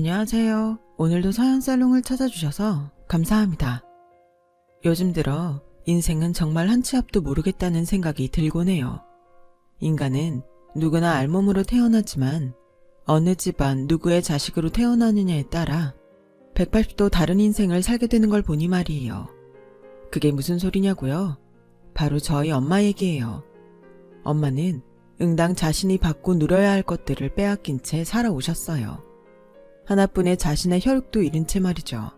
안녕하세요. 오늘도 서연살롱을 찾아주셔서 감사합니다. 요즘 들어 인생은 정말 한 치 앞도 모르겠다는 생각이 들곤 해요. 인간은 누구나 알몸으로 태어나지만 어느 집안 누구의 자식으로 태어나느냐에 따라 180도 다른 인생을 살게 되는 걸 보니 말이에요. 그게 무슨 소리냐고요? 바로 저희 엄마 얘기예요. 엄마는 응당 자신이 받고 누려야 할 것들을 빼앗긴 채 살아오셨어요. 하나뿐의 자신의 혈육도 잃은 채 말이죠.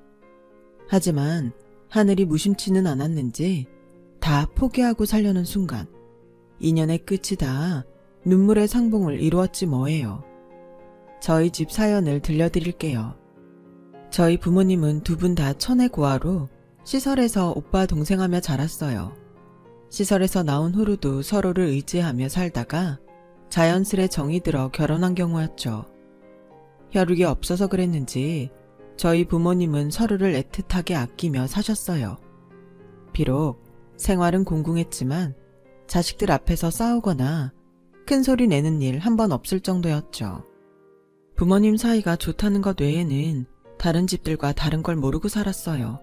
하지만 하늘이 무심치는 않았는지 다 포기하고 살려는 순간 인연의 끝이 다 눈물의 상봉을 이루었지 뭐예요. 저희 집 사연을 들려드릴게요. 저희 부모님은 두 분 다 천의 고아로 시설에서 오빠 동생하며 자랐어요. 시설에서 나온 후로도 서로를 의지하며 살다가 자연스레 정이 들어 결혼한 경우였죠. 혈육이 없어서 그랬는지 저희 부모님은 서로를 애틋하게 아끼며 사셨어요. 비록 생활은 공공했지만 자식들 앞에서 싸우거나 큰 소리 내는 일 한 번 없을 정도였죠. 부모님 사이가 좋다는 것 외에는 다른 집들과 다른 걸 모르고 살았어요.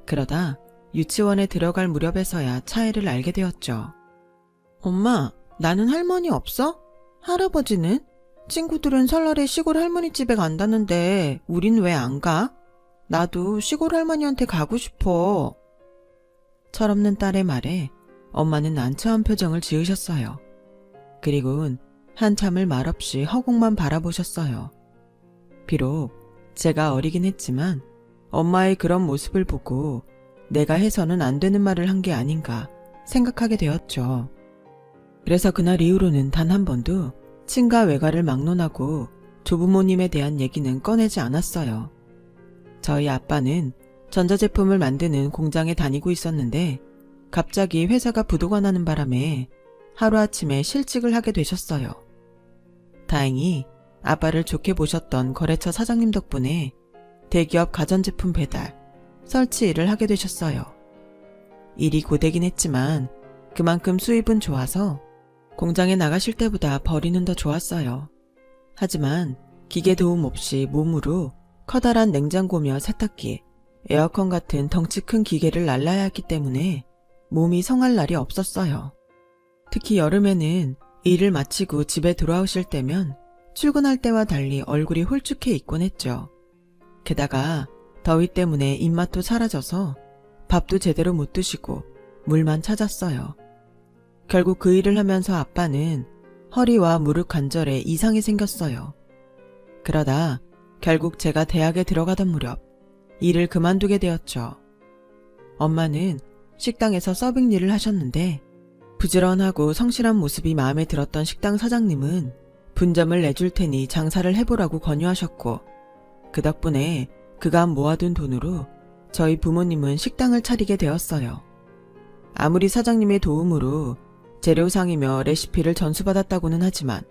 그러다 유치원에 들어갈 무렵에서야 차이를 알게 되었죠. 엄마, 나는 할머니 없어? 할아버지는? 친구들은 설날에 시골 할머니 집에 간다는데 우린 왜 안 가? 나도 시골 할머니한테 가고 싶어. 철없는 딸의 말에 엄마는 난처한 표정을 지으셨어요. 그리곤 한참을 말없이 허공만 바라보셨어요. 비록 제가 어리긴 했지만 엄마의 그런 모습을 보고 내가 해서는 안 되는 말을 한 게 아닌가 생각하게 되었죠. 그래서 그날 이후로는 단 한 번도 친가 외가를 막론하고 조부모님에 대한 얘기는 꺼내지 않았어요. 저희 아빠는 전자제품을 만드는 공장에 다니고 있었는데 갑자기 회사가 부도가 나는 바람에 하루아침에 실직을 하게 되셨어요. 다행히 아빠를 좋게 보셨던 거래처 사장님 덕분에 대기업 가전제품 배달, 설치 일을 하게 되셨어요. 일이 고되긴 했지만 그만큼 수입은 좋아서 공장에 나가실 때보다 벌이는 더 좋았어요. 하지만 기계 도움 없이 몸으로 커다란 냉장고며 세탁기, 에어컨 같은 덩치 큰 기계를 날라야 했기 때문에 몸이 성할 날이 없었어요. 특히 여름에는 일을 마치고 집에 돌아오실 때면 출근할 때와 달리 얼굴이 홀쭉해 있곤 했죠. 게다가 더위 때문에 입맛도 사라져서 밥도 제대로 못 드시고 물만 찾았어요. 결국 그 일을 하면서 아빠는 허리와 무릎 관절에 이상이 생겼어요. 그러다 결국 제가 대학에 들어가던 무렵 일을 그만두게 되었죠. 엄마는 식당에서 서빙 일을 하셨는데 부지런하고 성실한 모습이 마음에 들었던 식당 사장님은 분점을 내줄 테니 장사를 해보라고 권유하셨고 그 덕분에 그간 모아둔 돈으로 저희 부모님은 식당을 차리게 되었어요. 아무리 사장님의 도움으로 재료상이며 레시피를 전수받았다고는 하지만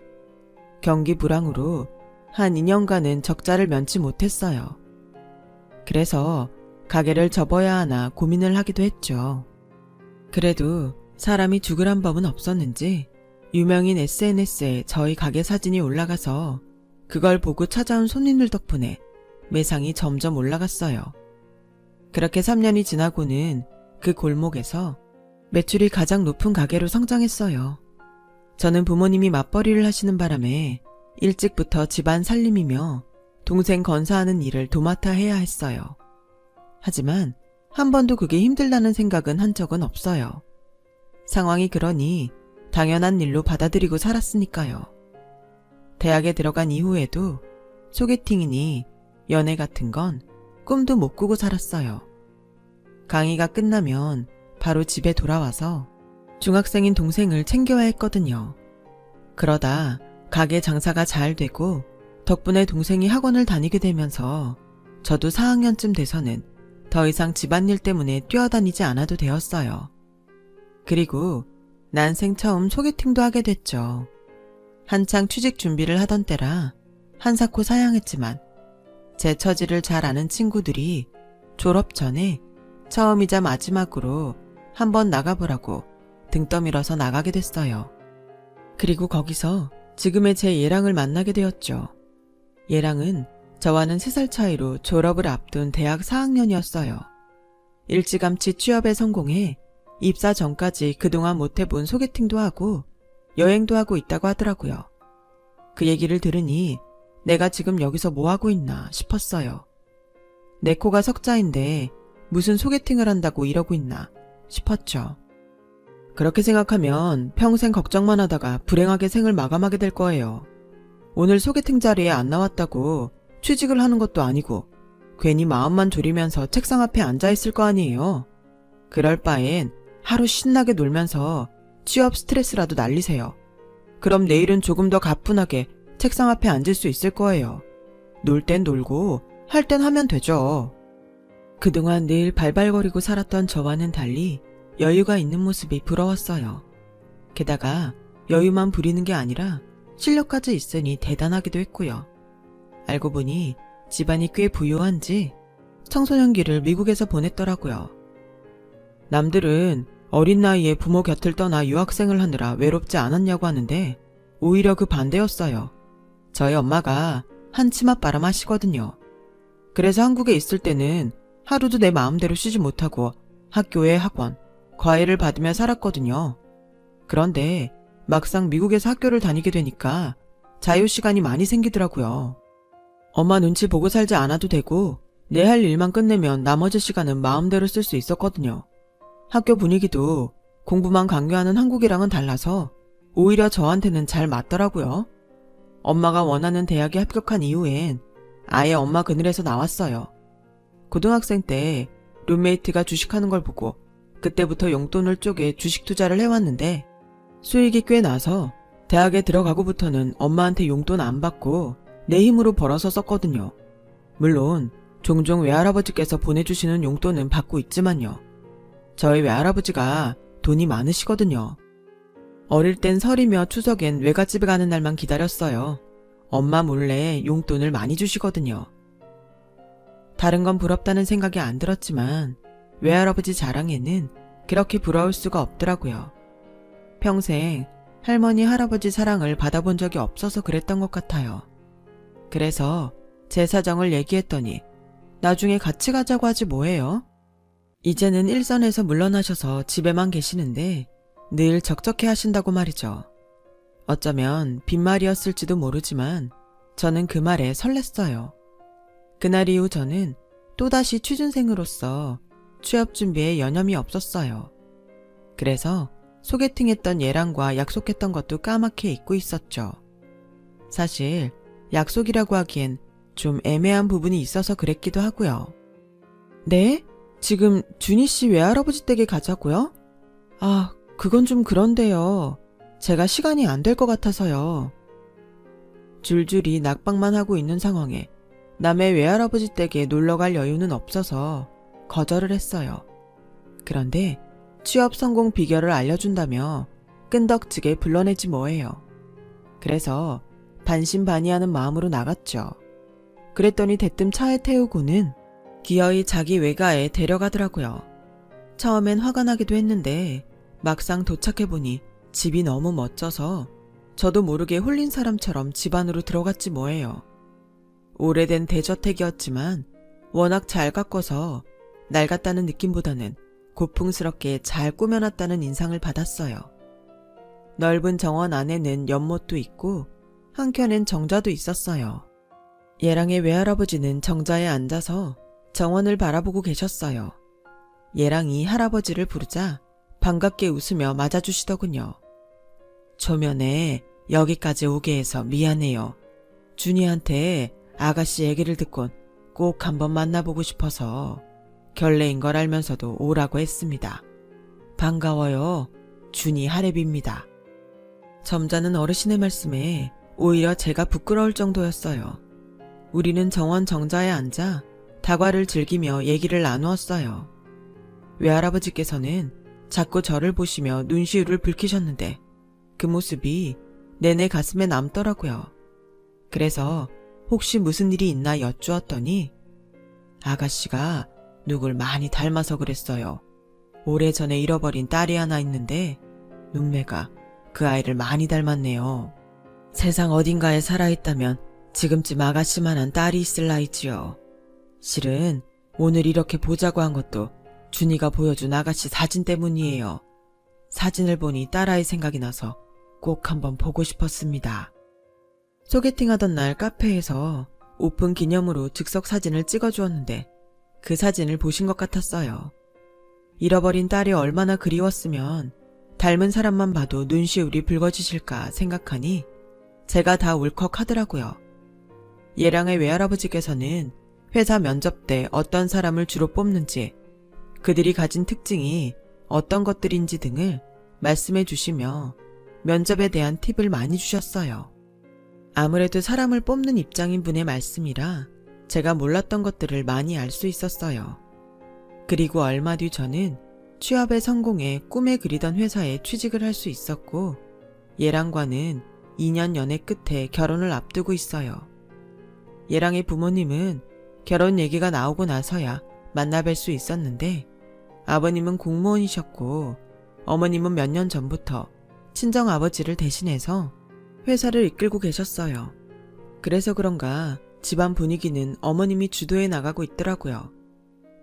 경기 불황으로 한 2년간은 적자를 면치 못했어요. 그래서 가게를 접어야 하나 고민을 하기도 했죠. 그래도 사람이 죽으란 법은 없었는지 유명인 SNS에 저희 가게 사진이 올라가서 그걸 보고 찾아온 손님들 덕분에 매상이 점점 올라갔어요. 그렇게 3년이 지나고는 그 골목에서 매출이 가장 높은 가게로 성장했어요. 저는 부모님이 맞벌이를 하시는 바람에 일찍부터 집안 살림이며 동생 건사하는 일을 도맡아 해야 했어요. 하지만 한 번도 그게 힘들다는 생각은 한 적은 없어요. 상황이 그러니 당연한 일로 받아들이고 살았으니까요. 대학에 들어간 이후에도 소개팅이니 연애 같은 건 꿈도 못 꾸고 살았어요. 강의가 끝나면 바로 집에 돌아와서 중학생인 동생을 챙겨야 했거든요. 그러다 가게 장사가 잘 되고 덕분에 동생이 학원을 다니게 되면서 저도 4학년쯤 돼서는 더 이상 집안일 때문에 뛰어다니지 않아도 되었어요. 그리고 난생 처음 소개팅도 하게 됐죠. 한창 취직 준비를 하던 때라 한사코 사양했지만 제 처지를 잘 아는 친구들이 졸업 전에 처음이자 마지막으로 한번 나가보라고 등 떠밀어서 나가게 됐어요. 그리고 거기서 지금의 제 예랑을 만나게 되었죠. 얘랑은 저와는 3살 차이로 졸업을 앞둔 대학 4학년이었어요. 일찌감치 취업에 성공해 입사 전까지 그동안 못해본 소개팅도 하고 여행도 하고 있다고 하더라고요. 그 얘기를 들으니 내가 지금 여기서 뭐 하고 있나 싶었어요. 내 코가 석자인데 무슨 소개팅을 한다고 이러고 있나 싶었죠. 그렇게 생각하면 평생 걱정만 하다가 불행하게 생을 마감하게 될 거예요. 오늘 소개팅 자리에 안 나왔다고 취직을 하는 것도 아니고 괜히 마음만 졸이면서 책상 앞에 앉아있을 거 아니에요. 그럴 바엔 하루 신나게 놀면서 취업 스트레스라도 날리세요. 그럼 내일은 조금 더 가뿐하게 책상 앞에 앉을 수 있을 거예요. 놀 땐 놀고 할 땐 하면 되죠. 그동안 늘 발발거리고 살았던 저와는 달리 여유가 있는 모습이 부러웠어요. 게다가 여유만 부리는 게 아니라 실력까지 있으니 대단하기도 했고요. 알고 보니 집안이 꽤 부유한지 청소년기를 미국에서 보냈더라고요. 남들은 어린 나이에 부모 곁을 떠나 유학생을 하느라 외롭지 않았냐고 하는데 오히려 그 반대였어요. 저희 엄마가 한 치맛바람 하시거든요. 그래서 한국에 있을 때는 하루도 내 마음대로 쉬지 못하고 학교에 학원, 과외를 받으며 살았거든요. 그런데 막상 미국에서 학교를 다니게 되니까 자유시간이 많이 생기더라고요. 엄마 눈치 보고 살지 않아도 되고 내 할 일만 끝내면 나머지 시간은 마음대로 쓸 수 있었거든요. 학교 분위기도 공부만 강요하는 한국이랑은 달라서 오히려 저한테는 잘 맞더라고요. 엄마가 원하는 대학에 합격한 이후엔 아예 엄마 그늘에서 나왔어요. 고등학생 때 룸메이트가 주식하는 걸 보고 그때부터 용돈을 쪼개 주식 투자를 해왔는데 수익이 꽤 나서 대학에 들어가고부터는 엄마한테 용돈 안 받고 내 힘으로 벌어서 썼거든요. 물론 종종 외할아버지께서 보내주시는 용돈은 받고 있지만요. 저희 외할아버지가 돈이 많으시거든요. 어릴 땐 설이며 추석엔 외갓집에 가는 날만 기다렸어요. 엄마 몰래 용돈을 많이 주시거든요. 다른 건 부럽다는 생각이 안 들었지만 외할아버지 자랑에는 그렇게 부러울 수가 없더라고요. 평생 할머니, 할아버지 사랑을 받아본 적이 없어서 그랬던 것 같아요. 그래서 제 사정을 얘기했더니 나중에 같이 가자고 하지 뭐해요? 이제는 일선에서 물러나셔서 집에만 계시는데 늘 적적해 하신다고 말이죠. 어쩌면 빈말이었을지도 모르지만 저는 그 말에 설렜어요. 그날 이후 저는 또다시 취준생으로서 취업 준비에 여념이 없었어요. 그래서 소개팅했던 얘랑과 약속했던 것도 까맣게 잊고 있었죠. 사실 약속이라고 하기엔 좀 애매한 부분이 있어서 그랬기도 하고요. 네? 지금 준희 씨 외할아버지 댁에 가자고요? 아, 그건 좀 그런데요. 제가 시간이 안 될 것 같아서요. 줄줄이 낙방만 하고 있는 상황에 남의 외할아버지 댁에 놀러갈 여유는 없어서 거절을 했어요. 그런데 취업 성공 비결을 알려준다며 끈덕지게 불러내지 뭐예요. 그래서 반신반의하는 마음으로 나갔죠. 그랬더니 대뜸 차에 태우고는 기어이 자기 외가에 데려가더라고요. 처음엔 화가 나기도 했는데 막상 도착해보니 집이 너무 멋져서 저도 모르게 홀린 사람처럼 집 안으로 들어갔지 뭐예요. 오래된 대저택이었지만 워낙 잘 가꿔서 낡았다는 느낌보다는 고풍스럽게 잘 꾸며놨다는 인상을 받았어요. 넓은 정원 안에는 연못도 있고 한켠엔 정자도 있었어요. 예랑의 외할아버지는 정자에 앉아서 정원을 바라보고 계셨어요. 예랑이 할아버지를 부르자 반갑게 웃으며 맞아주시더군요. 초면에 여기까지 오게 해서 미안해요. 준이한테 아가씨 얘기를 듣곤 꼭 한번 만나보고 싶어서 결례인 걸 알면서도 오라고 했습니다. 반가워요. 준이 할애비입니다. 점잖은 어르신의 말씀에 오히려 제가 부끄러울 정도였어요. 우리는 정원 정자에 앉아 다과를 즐기며 얘기를 나누었어요. 외할아버지께서는 자꾸 저를 보시며 눈시울을 붉히셨는데 그 모습이 내내 가슴에 남더라고요. 그래서 혹시 무슨 일이 있나 여쭈었더니 아가씨가 누굴 많이 닮아서 그랬어요. 오래전에 잃어버린 딸이 하나 있는데 눈매가 그 아이를 많이 닮았네요. 세상 어딘가에 살아있다면 지금쯤 아가씨만한 딸이 있을 나이지요. 실은 오늘 이렇게 보자고 한 것도 준이가 보여준 아가씨 사진 때문이에요. 사진을 보니 딸아이 생각이 나서 꼭 한번 보고 싶었습니다. 소개팅하던 날 카페에서 오픈 기념으로 즉석 사진을 찍어주었는데 그 사진을 보신 것 같았어요. 잃어버린 딸이 얼마나 그리웠으면 닮은 사람만 봐도 눈시울이 붉어지실까 생각하니 제가 다 울컥하더라고요. 예랑의 외할아버지께서는 회사 면접 때 어떤 사람을 주로 뽑는지, 그들이 가진 특징이 어떤 것들인지 등을 말씀해 주시며 면접에 대한 팁을 많이 주셨어요. 아무래도 사람을 뽑는 입장인 분의 말씀이라 제가 몰랐던 것들을 많이 알 수 있었어요. 그리고 얼마 뒤 저는 취업에 성공해 꿈에 그리던 회사에 취직을 할 수 있었고 예랑과는 2년 연애 끝에 결혼을 앞두고 있어요. 예랑의 부모님은 결혼 얘기가 나오고 나서야 만나뵐 수 있었는데 아버님은 공무원이셨고 어머님은 몇 년 전부터 친정아버지를 대신해서 회사를 이끌고 계셨어요. 그래서 그런가 집안 분위기는 어머님이 주도해 나가고 있더라고요.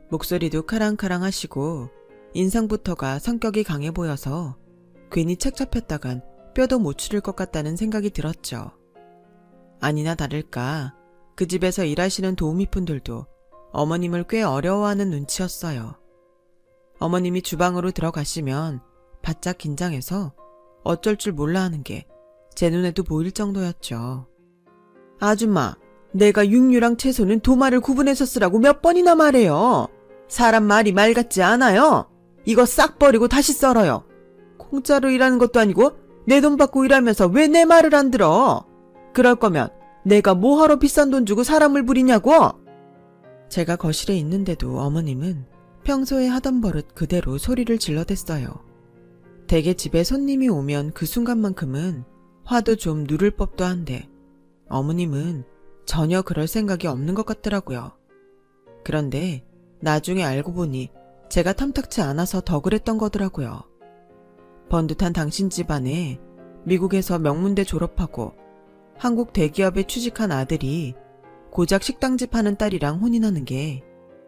목소리도 카랑카랑하시고 인상부터가 성격이 강해 보여서 괜히 책 잡혔다간 뼈도 못 추릴 것 같다는 생각이 들었죠. 아니나 다를까 그 집에서 일하시는 도우미분들도 어머님을 꽤 어려워하는 눈치였어요. 어머님이 주방으로 들어가시면 바짝 긴장해서 어쩔 줄 몰라 하는 게 제 눈에도 보일 정도였죠. 아줌마, 내가 육류랑 채소는 도마를 구분해서 쓰라고 몇 번이나 말해요. 사람 말이 말 같지 않아요. 이거 싹 버리고 다시 썰어요. 공짜로 일하는 것도 아니고 내 돈 받고 일하면서 왜 내 말을 안 들어? 그럴 거면 내가 뭐하러 비싼 돈 주고 사람을 부리냐고? 제가 거실에 있는데도 어머님은 평소에 하던 버릇 그대로 소리를 질러댔어요. 대개 집에 손님이 오면 그 순간만큼은 화도 좀 누를 법도 한데 어머님은 전혀 그럴 생각이 없는 것 같더라고요. 그런데 나중에 알고 보니 제가 탐탁치 않아서 더 그랬던 거더라고요. 번듯한 당신 집안에 미국에서 명문대 졸업하고 한국 대기업에 취직한 아들이 고작 식당집 하는 딸이랑 혼인하는 게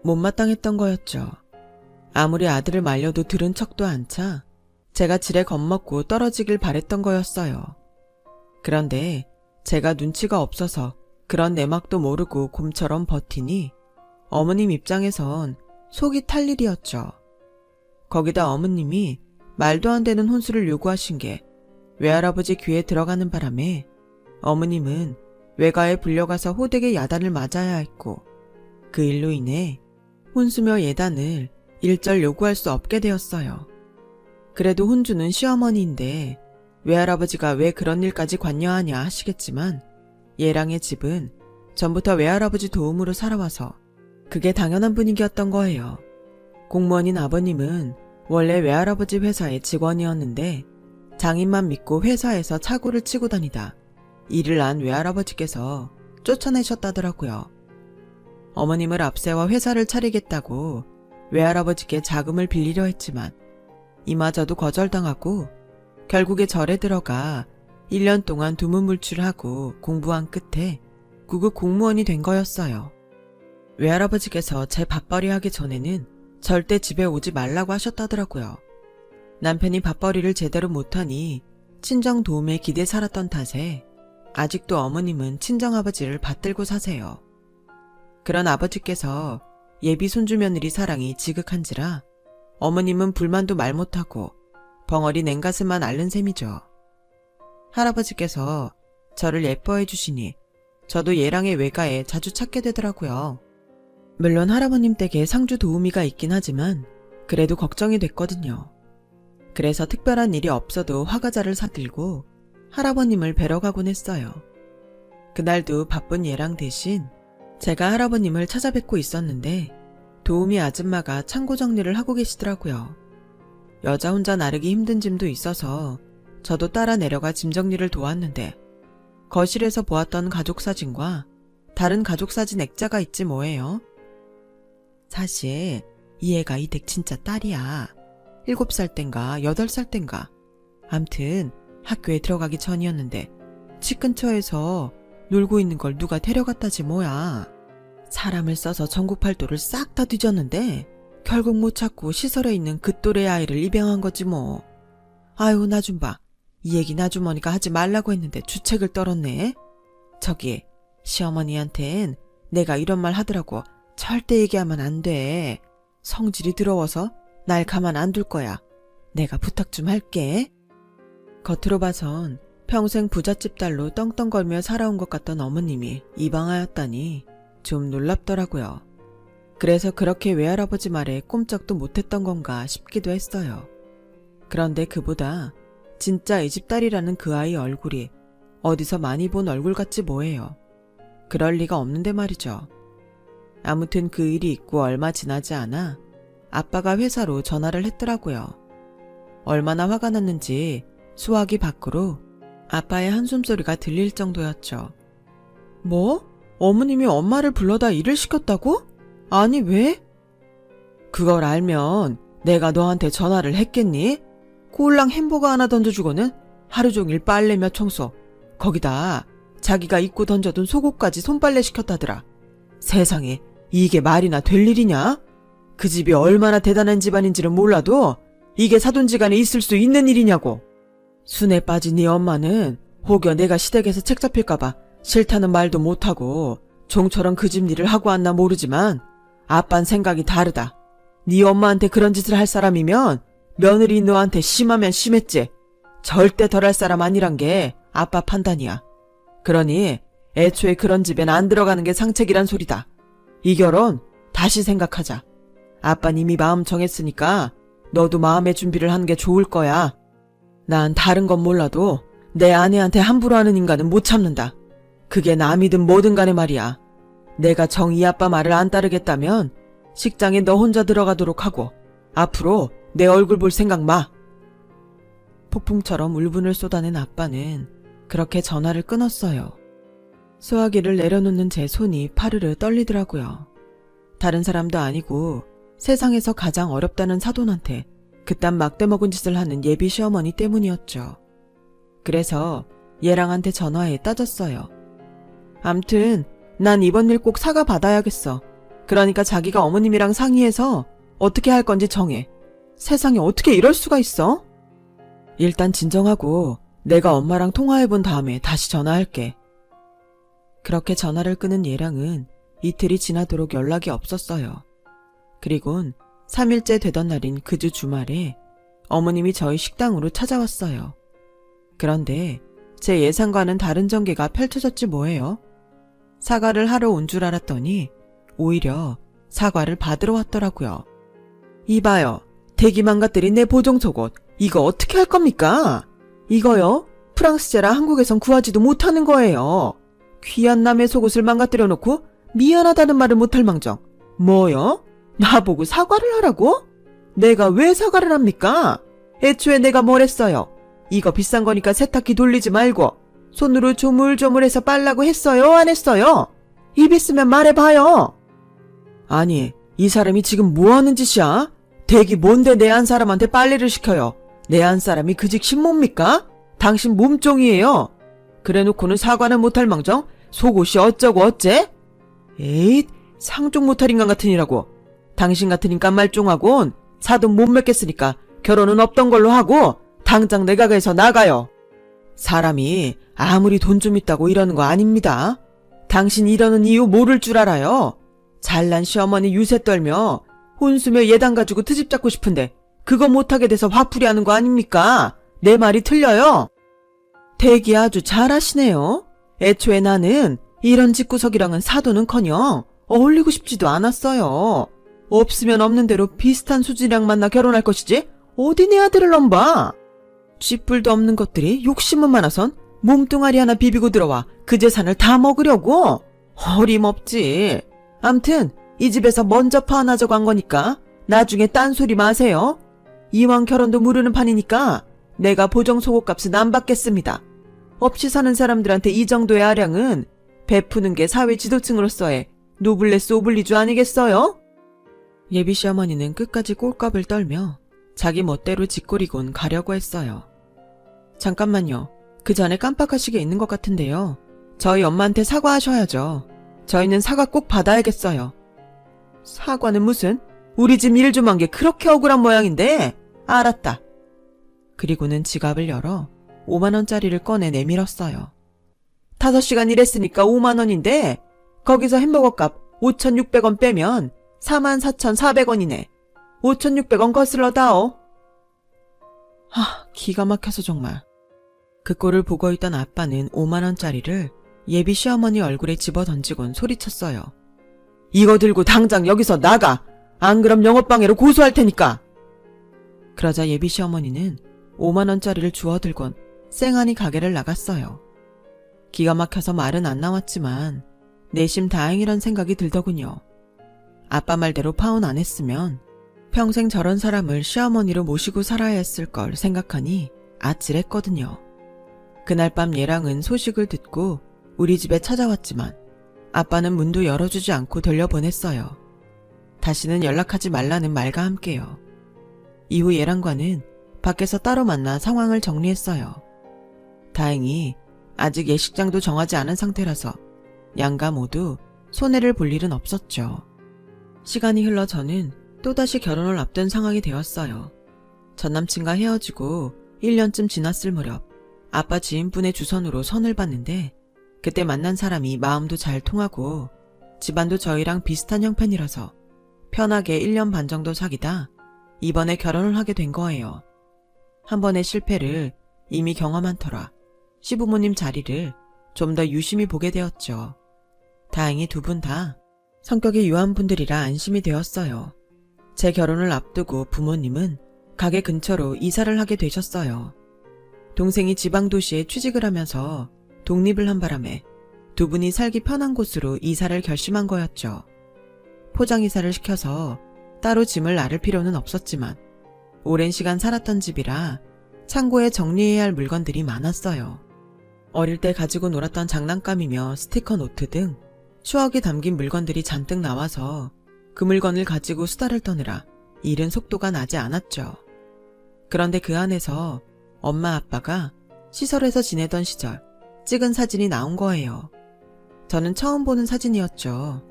못마땅했던 거였죠. 아무리 아들을 말려도 들은 척도 안 차 제가 지레 겁먹고 떨어지길 바랬던 거였어요. 그런데 제가 눈치가 없어서 그런 내막도 모르고 곰처럼 버티니 어머님 입장에선 속이 탈 일이었죠. 거기다 어머님이 말도 안 되는 혼수를 요구하신 게 외할아버지 귀에 들어가는 바람에 어머님은 외가에 불려가서 호되게 야단을 맞아야 했고 그 일로 인해 혼수며 예단을 일절 요구할 수 없게 되었어요. 그래도 혼주는 시어머니인데 외할아버지가 왜 그런 일까지 관여하냐 하시겠지만 예랑의 집은 전부터 외할아버지 도움으로 살아와서 그게 당연한 분위기였던 거예요. 공무원인 아버님은 원래 외할아버지 회사의 직원이었는데 장인만 믿고 회사에서 차고를 치고 다니다 일을 안 외할아버지께서 쫓아내셨다더라고요. 어머님을 앞세워 회사를 차리겠다고 외할아버지께 자금을 빌리려 했지만 이마저도 거절당하고 결국에 절에 들어가 1년 동안 두문불출하고 공부한 끝에 구급 공무원이 된 거였어요. 외할아버지께서 제 밥벌이 하기 전에는 절대 집에 오지 말라고 하셨다더라고요. 남편이 밥벌이를 제대로 못하니 친정 도움에 기대 살았던 탓에 아직도 어머님은 친정아버지를 받들고 사세요. 그런 아버지께서 예비 손주 며느리 사랑이 지극한지라 어머님은 불만도 말 못하고 벙어리 냉가슴만 앓는 셈이죠. 할아버지께서 저를 예뻐해 주시니 저도 예랑의 외가에 자주 찾게 되더라고요. 물론 할아버님 댁에 상주 도우미가 있긴 하지만 그래도 걱정이 됐거든요. 그래서 특별한 일이 없어도 화과자를 사들고 할아버님을 뵈러 가곤 했어요. 그날도 바쁜 예랑 대신 제가 할아버님을 찾아뵙고 있었는데 도우미 아줌마가 창고 정리를 하고 계시더라고요. 여자 혼자 나르기 힘든 짐도 있어서 저도 따라 내려가 짐 정리를 도왔는데 거실에서 보았던 가족사진과 다른 가족사진 액자가 있지 뭐예요. 사실 이 애가 이 댁 진짜 딸이야. 7살 땐가 8살 땐가 암튼 학교에 들어가기 전이었는데 집 근처에서 놀고 있는 걸 누가 데려갔다지 뭐야. 사람을 써서 전국팔도를 싹 다 뒤졌는데 결국 못 찾고 시설에 있는 그 또래 아이를 입양한 거지 뭐. 아유, 나 좀 봐. 이 얘기 나주머니가 하지 말라고 했는데 주책을 떨었네. 저기 시어머니한텐 내가 이런 말 하더라고 절대 얘기하면 안 돼. 성질이 더러워서 날 가만 안 둘 거야. 내가 부탁 좀 할게. 겉으로 봐선 평생 부잣집 딸로 떵떵거리며 살아온 것 같던 어머님이 입양하였다니 좀 놀랍더라고요. 그래서 그렇게 외할아버지 말에 꼼짝도 못했던 건가 싶기도 했어요. 그런데 그보다 진짜 이 집 딸이라는 그 아이 얼굴이 어디서 많이 본 얼굴 같지 뭐예요. 그럴 리가 없는데 말이죠. 아무튼 그 일이 있고 얼마 지나지 않아 아빠가 회사로 전화를 했더라고요. 얼마나 화가 났는지 수화기 밖으로 아빠의 한숨소리가 들릴 정도였죠. 뭐? 어머님이 엄마를 불러다 일을 시켰다고? 아니 왜? 그걸 알면 내가 너한테 전화를 했겠니? 꼴랑 햄버거 하나 던져주고는 하루 종일 빨래며 청소, 거기다 자기가 입고 던져둔 속옷까지 손빨래 시켰다더라. 세상에 이게 말이나 될 일이냐? 그 집이 얼마나 대단한 집안인지는 몰라도 이게 사돈지간에 있을 수 있는 일이냐고. 순에 빠진 네 엄마는 혹여 내가 시댁에서 책 잡힐까봐 싫다는 말도 못하고 종처럼 그 집 일을 하고 왔나 모르지만 아빤 생각이 다르다. 네 엄마한테 그런 짓을 할 사람이면 며느리 너한테 심하면 심했지. 절대 덜 할 사람 아니란 게 아빠 판단이야. 그러니 애초에 그런 집엔 안 들어가는 게 상책이란 소리다. 이 결혼 다시 생각하자. 아빤 이미 마음 정했으니까 너도 마음의 준비를 하는 게 좋을 거야. 난 다른 건 몰라도 내 아내한테 함부로 하는 인간은 못 참는다. 그게 남이든 뭐든 간에 말이야. 내가 정 이 아빠 말을 안 따르겠다면 식장에 너 혼자 들어가도록 하고 앞으로 내 얼굴 볼 생각 마. 폭풍처럼 울분을 쏟아낸 아빠는 그렇게 전화를 끊었어요. 수화기를 내려놓는 제 손이 파르르 떨리더라고요. 다른 사람도 아니고 세상에서 가장 어렵다는 사돈한테 그딴 막대먹은 짓을 하는 예비 시어머니 때문이었죠. 그래서 얘랑한테 전화해 따졌어요. 암튼 난 이번 일 꼭 사과 받아야겠어. 그러니까 자기가 어머님이랑 상의해서 어떻게 할 건지 정해. 세상에 어떻게 이럴 수가 있어? 일단 진정하고 내가 엄마랑 통화해본 다음에 다시 전화할게. 그렇게 전화를 끊은 얘랑은 이틀이 지나도록 연락이 없었어요. 그리곤 3일째 되던 날인 그 주 주말에 어머님이 저희 식당으로 찾아왔어요. 그런데 제 예상과는 다른 전개가 펼쳐졌지 뭐예요. 사과를 하러 온 줄 알았더니 오히려 사과를 받으러 왔더라고요. 이봐요. 대기망가뜨린 내 보정 속옷 이거 어떻게 할 겁니까? 이거요? 프랑스제라 한국에선 구하지도 못하는 거예요. 귀한 남의 속옷을 망가뜨려 놓고 미안하다는 말을 못할 망정. 뭐요? 나보고 사과를 하라고? 내가 왜 사과를 합니까? 애초에 내가 뭘 했어요? 이거 비싼 거니까 세탁기 돌리지 말고 손으로 조물조물해서 빨라고 했어요? 안 했어요? 입 있으면 말해봐요. 아니, 이 사람이 지금 뭐하는 짓이야? 댁이 뭔데 내 한 사람한테 빨래를 시켜요? 내 한 사람이 그 직 신모입니까? 당신 몸종이에요. 그래놓고는 사과는 못할 망정 속옷이 어쩌고 어째? 에잇, 상종 못할 인간 같은 이라고. 당신 같은 인간 말종하곤 사돈 못 맺겠으니까 결혼은 없던 걸로 하고 당장 내 가게에서 나가요. 사람이 아무리 돈 좀 있다고 이러는 거 아닙니다. 당신 이러는 이유 모를 줄 알아요. 잘난 시어머니 유세 떨며 혼수며 예단 가지고 트집 잡고 싶은데 그거 못하게 돼서 화풀이 하는 거 아닙니까? 내 말이 틀려요? 대기 아주 잘하시네요. 애초에 나는 이런 집구석이랑은 사돈은커녕 어울리고 싶지도 않았어요. 없으면 없는 대로 비슷한 수준이랑 만나 결혼할 것이지 어디 내 아들을 넘봐. 쥐뿔도 없는 것들이 욕심은 많아선 몸뚱아리 하나 비비고 들어와 그 재산을 다 먹으려고? 어림없지. 암튼 이 집에서 먼저 파혼하자고 한 거니까 나중에 딴소리 마세요. 이왕 결혼도 무르는 판이니까 내가 보정 속옷값은 안 받겠습니다. 없이 사는 사람들한테 이 정도의 아량은 베푸는 게 사회 지도층으로서의 노블레스 오블리주 아니겠어요? 예비 시어머니는 끝까지 꼴값을 떨며 자기 멋대로 짓거리곤 가려고 했어요. 잠깐만요. 그 전에 깜빡하시게 있는 것 같은데요. 저희 엄마한테 사과하셔야죠. 저희는 사과 꼭 받아야겠어요. 사과는 무슨? 우리 집 일 좀 한 게 그렇게 억울한 모양인데? 알았다. 그리고는 지갑을 열어 5만원짜리를 꺼내 내밀었어요. 5시간 일했으니까 5만원인데 거기서 햄버거 값 5,600원 빼면 44,400원이네. 5,600원 거슬러 다오. 기가 막혀서 정말. 그 꼴을 보고 있던 아빠는 5만원짜리를 예비 시어머니 얼굴에 집어던지곤 소리쳤어요. 이거 들고 당장 여기서 나가! 안 그럼 영업방해로 고소할 테니까! 그러자 예비 시어머니는 5만원짜리를 주워들곤 쌩하니 가게를 나갔어요. 기가 막혀서 말은 안 나왔지만 내심 다행이란 생각이 들더군요. 아빠 말대로 파혼 안 했으면 평생 저런 사람을 시어머니로 모시고 살아야 했을 걸 생각하니 아찔했거든요. 그날 밤 얘랑은 소식을 듣고 우리 집에 찾아왔지만 아빠는 문도 열어주지 않고 돌려보냈어요. 다시는 연락하지 말라는 말과 함께요. 이후 얘랑과는 밖에서 따로 만나 상황을 정리했어요. 다행히 아직 예식장도 정하지 않은 상태라서 양가 모두 손해를 볼 일은 없었죠. 시간이 흘러 저는 또다시 결혼을 앞둔 상황이 되었어요. 전남친과 헤어지고 1년쯤 지났을 무렵 아빠 지인분의 주선으로 선을 봤는데 그때 만난 사람이 마음도 잘 통하고 집안도 저희랑 비슷한 형편이라서 편하게 1년 반 정도 사귀다 이번에 결혼을 하게 된 거예요. 한 번의 실패를 이미 경험한 터라 시부모님 자리를 좀 더 유심히 보게 되었죠. 다행히 두 분 다 성격이 유한 분들이라 안심이 되었어요. 제 결혼을 앞두고 부모님은 가게 근처로 이사를 하게 되셨어요. 동생이 지방도시에 취직을 하면서 독립을 한 바람에 두 분이 살기 편한 곳으로 이사를 결심한 거였죠. 포장 이사를 시켜서 따로 짐을 나를 필요는 없었지만 오랜 시간 살았던 집이라 창고에 정리해야 할 물건들이 많았어요. 어릴 때 가지고 놀았던 장난감이며 스티커 노트 등 추억이 담긴 물건들이 잔뜩 나와서 그 물건을 가지고 수다를 떠느라 일은 속도가 나지 않았죠. 그런데 그 안에서 엄마 아빠가 시설에서 지내던 시절 찍은 사진이 나온 거예요. 저는 처음 보는 사진이었죠.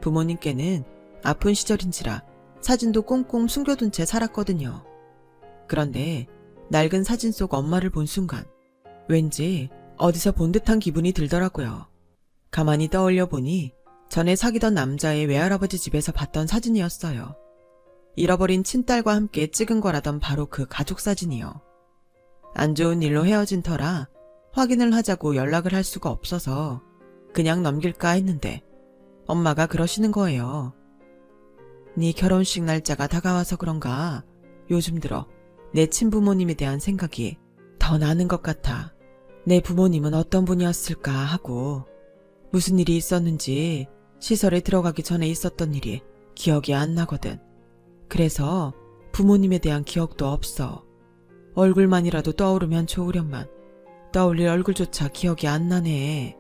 부모님께는 아픈 시절인지라 사진도 꽁꽁 숨겨둔 채 살았거든요. 그런데 낡은 사진 속 엄마를 본 순간 왠지 어디서 본 듯한 기분이 들더라고요. 가만히 떠올려 보니 전에 사귀던 남자의 외할아버지 집에서 봤던 사진이었어요. 잃어버린 친딸과 함께 찍은 거라던 바로 그 가족 사진이요. 안 좋은 일로 헤어진 터라 확인을 하자고 연락을 할 수가 없어서 그냥 넘길까 했는데 엄마가 그러시는 거예요. 네 결혼식 날짜가 다가와서 그런가 요즘 들어 내 친부모님에 대한 생각이 더 나는 것 같아. 내 부모님은 어떤 분이었을까 하고 무슨 일이 있었는지 시설에 들어가기 전에 있었던 일이 기억이 안 나거든. 그래서 부모님에 대한 기억도 없어. 얼굴만이라도 떠오르면 좋으련만 떠올릴 얼굴조차 기억이 안 나네.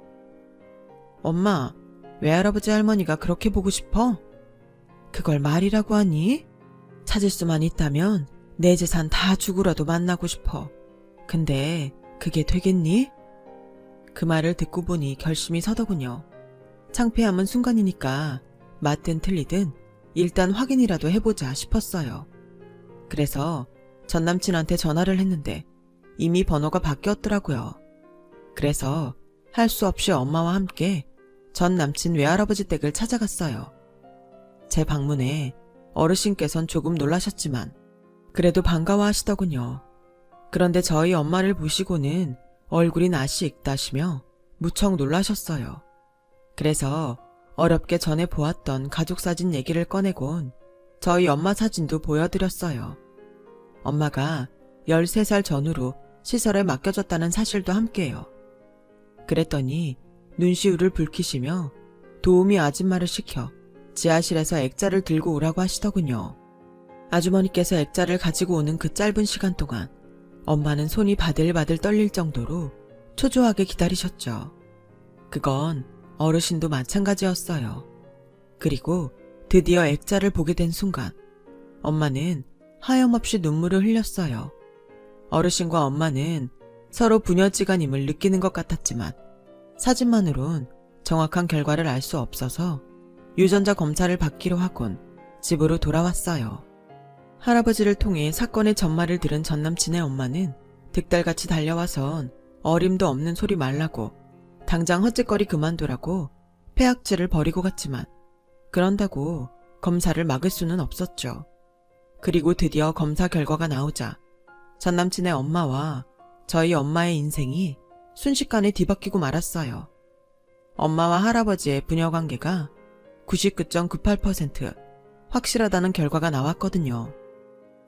엄마, 외할아버지 할머니가 그렇게 보고 싶어? 그걸 말이라고 하니? 찾을 수만 있다면 내 재산 다 주고라도 만나고 싶어. 근데 그게 되겠니? 그 말을 듣고 보니 결심이 서더군요. 창피함은 순간이니까 맞든 틀리든 일단 확인이라도 해보자 싶었어요. 그래서 전 남친한테 전화를 했는데 이미 번호가 바뀌었더라고요. 그래서 할 수 없이 엄마와 함께 전 남친 외할아버지 댁을 찾아갔어요. 제 방문에 어르신께선 조금 놀라셨지만 그래도 반가워하시더군요. 그런데 저희 엄마를 보시고는 얼굴이 낯이 익다시며 무척 놀라셨어요. 그래서 어렵게 전에 보았던 가족사진 얘기를 꺼내곤 저희 엄마 사진도 보여드렸어요. 엄마가 13살 전후로 시설에 맡겨졌다는 사실도 함께요. 그랬더니 눈시울을 붉히시며 도우미 아줌마를 시켜 지하실에서 액자를 들고 오라고 하시더군요. 아주머니께서 액자를 가지고 오는 그 짧은 시간 동안 엄마는 손이 바들바들 떨릴 정도로 초조하게 기다리셨죠. 그건 어르신도 마찬가지였어요. 그리고 드디어 액자를 보게 된 순간 엄마는 하염없이 눈물을 흘렸어요. 어르신과 엄마는 서로 부녀지간임을 느끼는 것 같았지만 사진만으론 정확한 결과를 알 수 없어서 유전자 검사를 받기로 하곤 집으로 돌아왔어요. 할아버지를 통해 사건의 전말을 들은 전남친의 엄마는 득달같이 달려와선 어림도 없는 소리 말라고 당장 헛짓거리 그만두라고 폐악질을 벌이고 갔지만 그런다고 검사를 막을 수는 없었죠. 그리고 드디어 검사 결과가 나오자 전남친의 엄마와 저희 엄마의 인생이 순식간에 뒤바뀌고 말았어요. 엄마와 할아버지의 부녀관계가 99.98% 확실하다는 결과가 나왔거든요.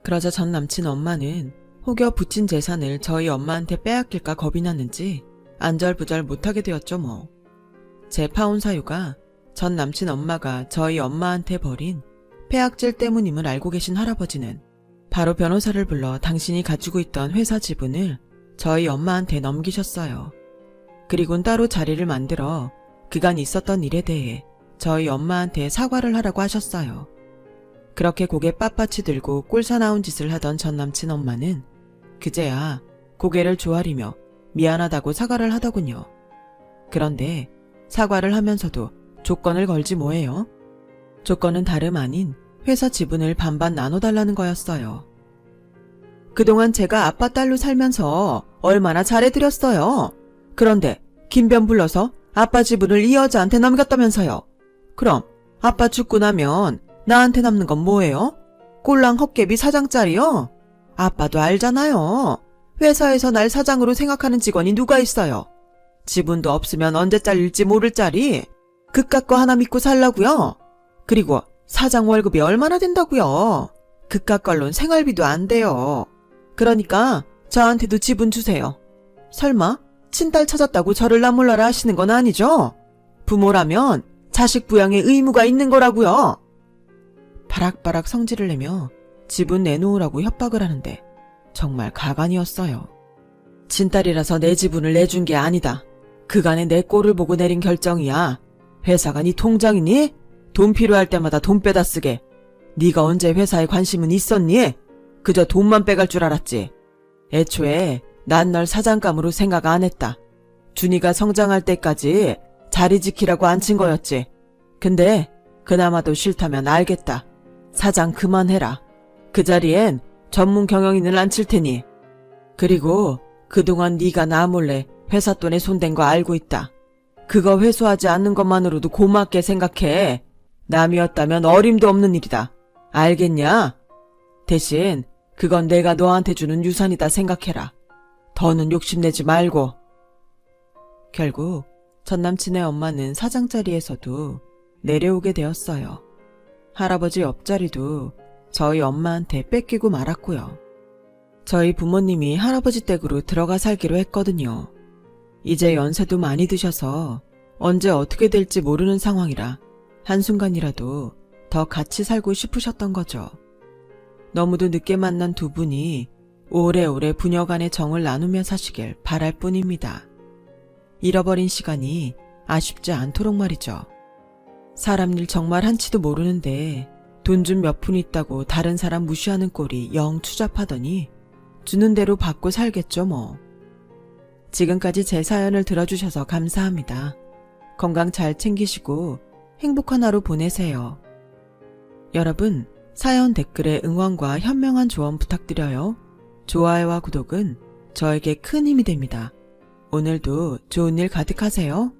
그러자 전 남친 엄마는 혹여 붙인 재산을 저희 엄마한테 빼앗길까 겁이 났는지 안절부절 못하게 되었죠 뭐. 제 파혼 사유가 전 남친 엄마가 저희 엄마한테 벌인 폐악질 때문임을 알고 계신 할아버지는 바로 변호사를 불러 당신이 가지고 있던 회사 지분을 저희 엄마한테 넘기셨어요. 그리곤 따로 자리를 만들어 그간 있었던 일에 대해 저희 엄마한테 사과를 하라고 하셨어요. 그렇게 고개 빳빳이 들고 꼴사나운 짓을 하던 전 남친 엄마는 그제야 고개를 조아리며 미안하다고 사과를 하더군요. 그런데 사과를 하면서도 조건을 걸지 뭐예요? 조건은 다름 아닌 회사 지분을 반반 나눠달라는 거였어요. 그동안 제가 아빠 딸로 살면서 얼마나 잘해드렸어요. 그런데 김변 불러서 아빠 지분을 이 여자한테 넘겼다면서요. 그럼 아빠 죽고 나면 나한테 남는 건 뭐예요? 꼴랑 헛개비 사장짜리요? 아빠도 알잖아요. 회사에서 날 사장으로 생각하는 직원이 누가 있어요. 지분도 없으면 언제 잘릴지 모를 자리 그깟 거 하나 믿고 살라고요. 그리고 사장 월급이 얼마나 된다고요. 그깟 걸론 생활비도 안 돼요. 그러니까 저한테도 지분 주세요. 설마 친딸 찾았다고 저를 나몰라라 하시는 건 아니죠? 부모라면 자식 부양에 의무가 있는 거라고요. 바락바락 성질을 내며 지분 내놓으라고 협박을 하는데 정말 가관이었어요. 친딸이라서 내 지분을 내준 게 아니다. 그간에 내 꼴을 보고 내린 결정이야. 회사가 네 통장이니? 돈 필요할 때마다 돈 빼다 쓰게. 네가 언제 회사에 관심은 있었니? 그저 돈만 빼갈 줄 알았지. 애초에 난 널 사장감으로 생각 안 했다. 준이가 성장할 때까지 자리 지키라고 앉힌 거였지. 근데 그나마도 싫다면 알겠다. 사장 그만해라. 그 자리엔 전문 경영인을 앉힐 테니. 그리고 그동안 네가 나 몰래 회사 돈에 손댄 거 알고 있다. 그거 회수하지 않는 것만으로도 고맙게 생각해. 남이었다면 어림도 없는 일이다. 알겠냐? 대신 그건 내가 너한테 주는 유산이다 생각해라. 더는 욕심내지 말고. 결국 전 남친의 엄마는 사장 자리에서도 내려오게 되었어요. 할아버지 옆자리도 저희 엄마한테 뺏기고 말았고요. 저희 부모님이 할아버지 댁으로 들어가 살기로 했거든요. 이제 연세도 많이 드셔서 언제 어떻게 될지 모르는 상황이라 한순간이라도 더 같이 살고 싶으셨던 거죠. 너무도 늦게 만난 두 분이 오래오래 부녀간의 정을 나누며 사시길 바랄 뿐입니다. 잃어버린 시간이 아쉽지 않도록 말이죠. 사람 일 정말 한치도 모르는데 돈 좀 몇 푼 있다고 다른 사람 무시하는 꼴이 영 추잡하더니 주는 대로 받고 살겠죠 뭐. 지금까지 제 사연을 들어주셔서 감사합니다. 건강 잘 챙기시고 행복한 하루 보내세요. 여러분, 사연 댓글에 응원과 현명한 조언 부탁드려요. 좋아요와 구독은 저에게 큰 힘이 됩니다. 오늘도 좋은 일 가득하세요.